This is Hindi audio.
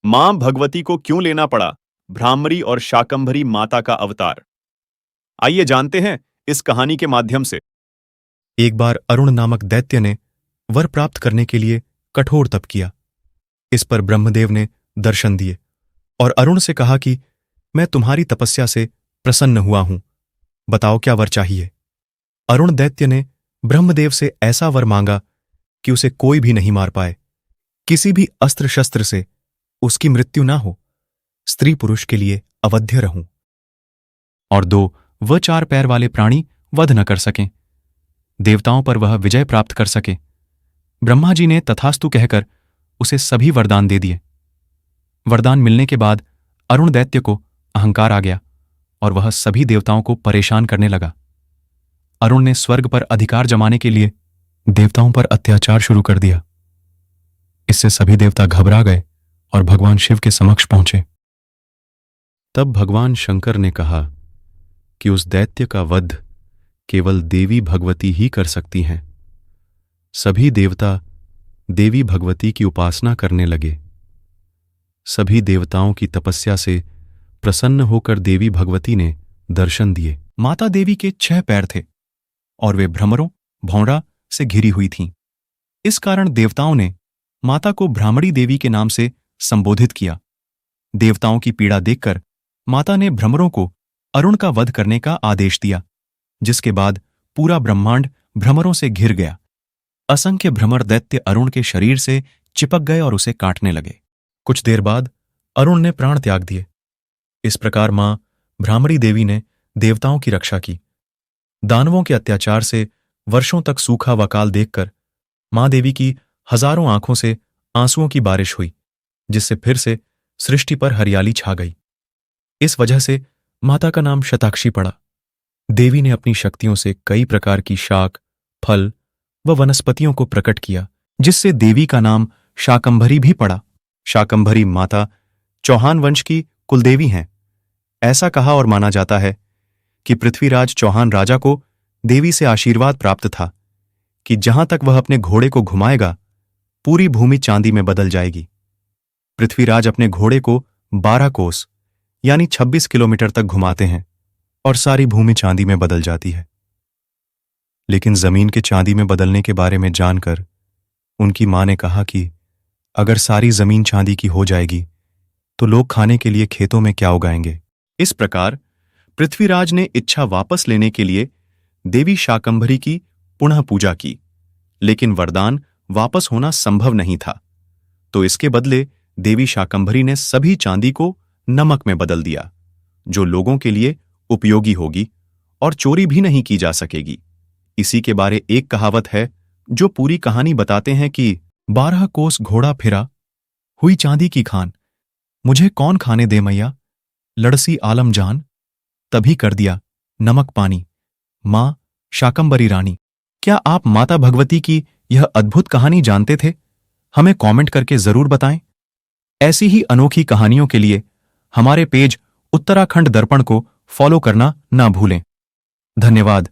मां भगवती को क्यों लेना पड़ा भ्रामरी और शाकंभरी माता का अवतार? आइए जानते हैं इस कहानी के माध्यम से। एक बार अरुण नामक दैत्य ने वर प्राप्त करने के लिए कठोर तप किया। इस पर ब्रह्मदेव ने दर्शन दिए और अरुण से कहा कि मैं तुम्हारी तपस्या से प्रसन्न हुआ हूं, बताओ क्या वर चाहिए। अरुण दैत्य ने ब्रह्मदेव से ऐसा वर मांगा कि उसे कोई भी नहीं मार पाए, किसी भी अस्त्र शस्त्र से उसकी मृत्यु ना हो, स्त्री पुरुष के लिए अवध्य रहूं और 2 व 4 पैर वाले प्राणी वध न कर सकें, देवताओं पर वह विजय प्राप्त कर सके। ब्रह्मा जी ने तथास्तु कहकर उसे सभी वरदान दे दिए। वरदान मिलने के बाद अरुण दैत्य को अहंकार आ गया और वह सभी देवताओं को परेशान करने लगा। अरुण ने स्वर्ग पर अधिकार जमाने के लिए देवताओं पर अत्याचार शुरू कर दिया। इससे सभी देवता घबरा गए और भगवान शिव के समक्ष पहुंचे। तब भगवान शंकर ने कहा कि उस दैत्य का वध केवल देवी भगवती ही कर सकती हैं। सभी देवता देवी भगवती की उपासना करने लगे। सभी देवताओं की तपस्या से प्रसन्न होकर देवी भगवती ने दर्शन दिए। माता देवी के 6 पैर थे और वे भ्रमरों भौंरा से घिरी हुई थीं। इस कारण देवताओं ने माता को भ्रामरी देवी के नाम से संबोधित किया। देवताओं की पीड़ा देखकर माता ने भ्रमरों को अरुण का वध करने का आदेश दिया, जिसके बाद पूरा ब्रह्मांड भ्रमरों से घिर गया। असंख्य भ्रमर दैत्य अरुण के शरीर से चिपक गए और उसे काटने लगे। कुछ देर बाद अरुण ने प्राण त्याग दिए। इस प्रकार मां भ्रामरी देवी ने देवताओं की रक्षा की। दानवों के अत्याचार से वर्षों तक सूखा वकाल देखकर मां देवी की हजारों आंखों से आंसुओं की बारिश हुई, जिससे फिर से सृष्टि पर हरियाली छा गई। इस वजह से माता का नाम शताक्षी पड़ा। देवी ने अपनी शक्तियों से कई प्रकार की शाक, फल व वनस्पतियों को प्रकट किया, जिससे देवी का नाम शाकंभरी भी पड़ा। शाकंभरी माता चौहान वंश की कुलदेवी हैं। ऐसा कहा और माना जाता है कि पृथ्वीराज चौहान राजा को देवी से आशीर्वाद प्राप्त था कि जहां तक वह अपने घोड़े को घुमाएगा, पूरी भूमि चांदी में बदल जाएगी। पृथ्वीराज अपने घोड़े को 12 कोस यानी 26 किलोमीटर तक घुमाते हैं और सारी भूमि चांदी में बदल जाती है। लेकिन जमीन के चांदी में बदलने के बारे में जानकर उनकी मां ने कहा कि अगर सारी जमीन चांदी की हो जाएगी तो लोग खाने के लिए खेतों में क्या उगाएंगे। इस प्रकार पृथ्वीराज ने इच्छा वापस लेने के लिए देवी शाकंभरी की पुनः पूजा की, लेकिन वरदान वापस होना संभव नहीं था। तो इसके बदले देवी शाकंभरी ने सभी चांदी को नमक में बदल दिया, जो लोगों के लिए उपयोगी होगी और चोरी भी नहीं की जा सकेगी। इसी के बारे एक कहावत है जो पूरी कहानी बताते हैं कि 12 कोस घोड़ा फिरा, हुई चांदी की खान, मुझे कौन खाने दे मैया, लड़सी आलम जान, तभी कर दिया नमक पानी, मां शाकंभरी रानी। क्या आप माता भगवती की यह अद्भुत कहानी जानते थे? हमें कमेंट करके जरूर बताएं। ऐसी ही अनोखी कहानियों के लिए हमारे पेज उत्तराखंड दर्पण को फॉलो करना ना भूलें। धन्यवाद।